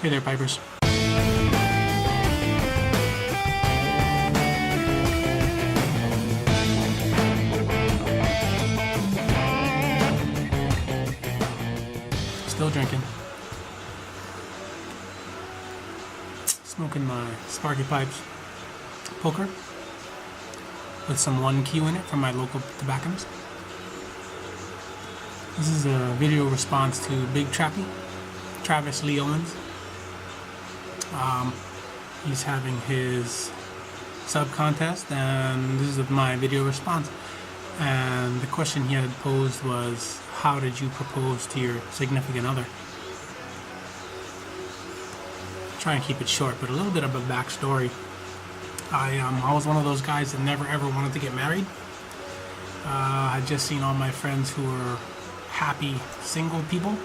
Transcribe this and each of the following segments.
Hey there, Pipers. Still drinking. Smoking my Sparky Pipes poker with some 1Q in it from my local tobacconist. This is a video response to Big Trappy, Travis Lee Owens. He's having his sub contest, and this is my video response. And the question he had posed was, how did you propose to your significant other? Try and keep it short, but a little bit of a backstory. I was one of those guys that never ever wanted to get married. I'd just seen all my friends who were happy single people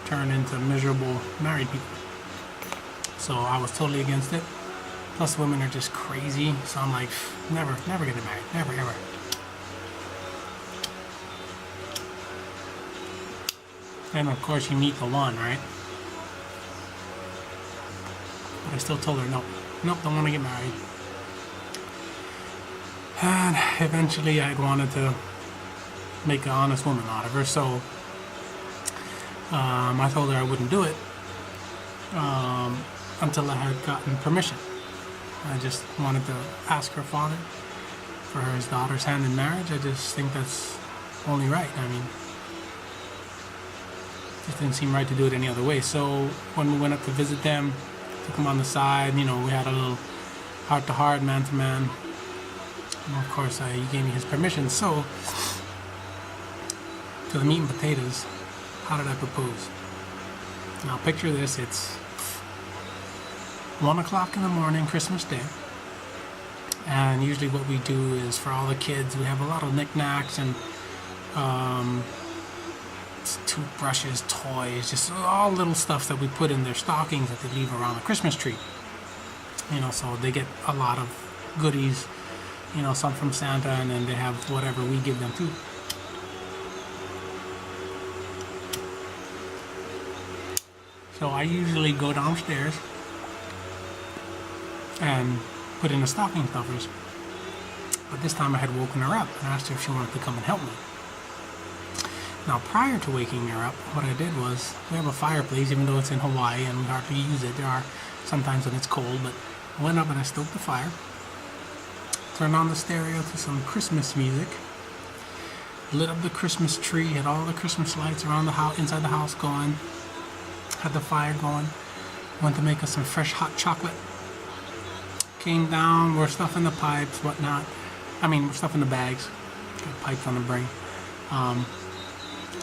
turn into miserable married people. So I was totally against it. Plus women are just crazy, so I'm like, never getting married, never ever. And of course you meet the one, right? But I still told her, nope, don't want to get married. And eventually I'd wanted to make an honest woman out of her, so I told her I wouldn't do it until I had gotten permission. I just wanted to ask her father for his daughter's hand in marriage. I just think that's only right. I mean, it just didn't seem right to do it any other way. So when we went up to visit them, took them on the side, you know, we had a little heart-to-heart, man-to-man. And of course, he gave me his permission. So, to the meat and potatoes, how did I propose? Now picture this, it's 1 o'clock in the morning, Christmas Day. And usually what we do is, for all the kids, we have a lot of knickknacks and toothbrushes, toys, just all little stuff that we put in their stockings that they leave around the Christmas tree. You know, so they get a lot of goodies, you know, some from Santa, and then they have whatever we give them too. So I usually go downstairs and put in the stocking stuffers. But this time I had woken her up and asked her if she wanted to come and help me. Now, prior to waking her up, what I did was, we have a fireplace, even though it's in Hawaii and we hardly use it. There are sometimes when it's cold, but I went up and I stoked the fire, turned on the stereo to some Christmas music, lit up the Christmas tree, had all the Christmas lights around the house, inside the house going, had the fire going, went to make us some fresh hot chocolate, came down, we're stuffing the pipes, whatnot. I mean, we're stuffing the bags, got pipes on the brain.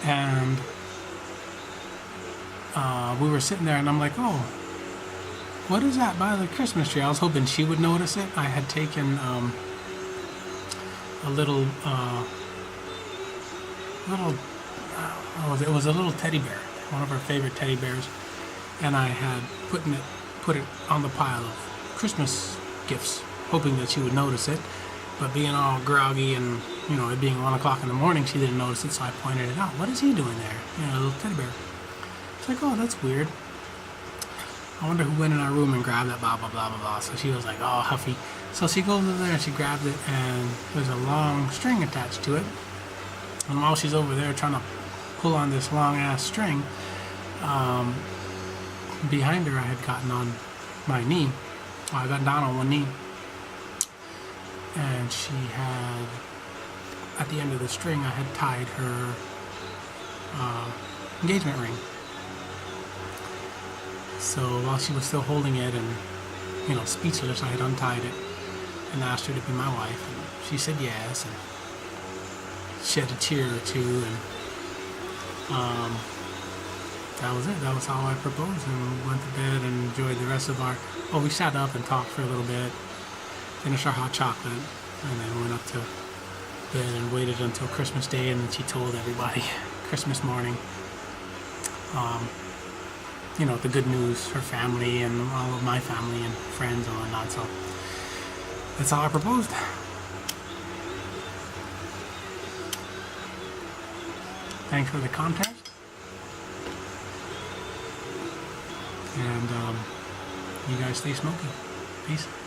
And we were sitting there and I'm like, oh, what is that by the Christmas tree? I was hoping she would notice it. I had taken it was a little teddy bear, one of her favorite teddy bears, and I had put it on the pile of Christmas gifts, hoping that she would notice it. But being all groggy and, you know, it being 1 o'clock in the morning, she didn't notice it, so I pointed it out. What is he doing there? You know, a little teddy bear. It's like, oh, that's weird. I wonder who went in our room and grabbed it, blah, blah, blah, blah, blah. So she was like, oh, huffy. So she goes over there and she grabs it, and there's a long string attached to it. And while she's over there trying to pull on this long-ass string, behind her I had gotten on my knee. Well, I got down on one knee. And she had, at the end of the string, I had tied her engagement ring. So while she was still holding it and, you know, speechless, I had untied it and asked her to be my wife. And she said yes, and shed a tear or two, and that was it. That was how I proposed, and we went to bed and enjoyed the rest of our, well, we sat up and talked for a little bit, finished our hot chocolate, and then went up to bed and waited until Christmas Day, and then she told everybody Christmas morning, you know, the good news, her family and all of my family and friends and whatnot. So that's how I proposed. Thanks for the contest. And you guys stay smoky. Peace.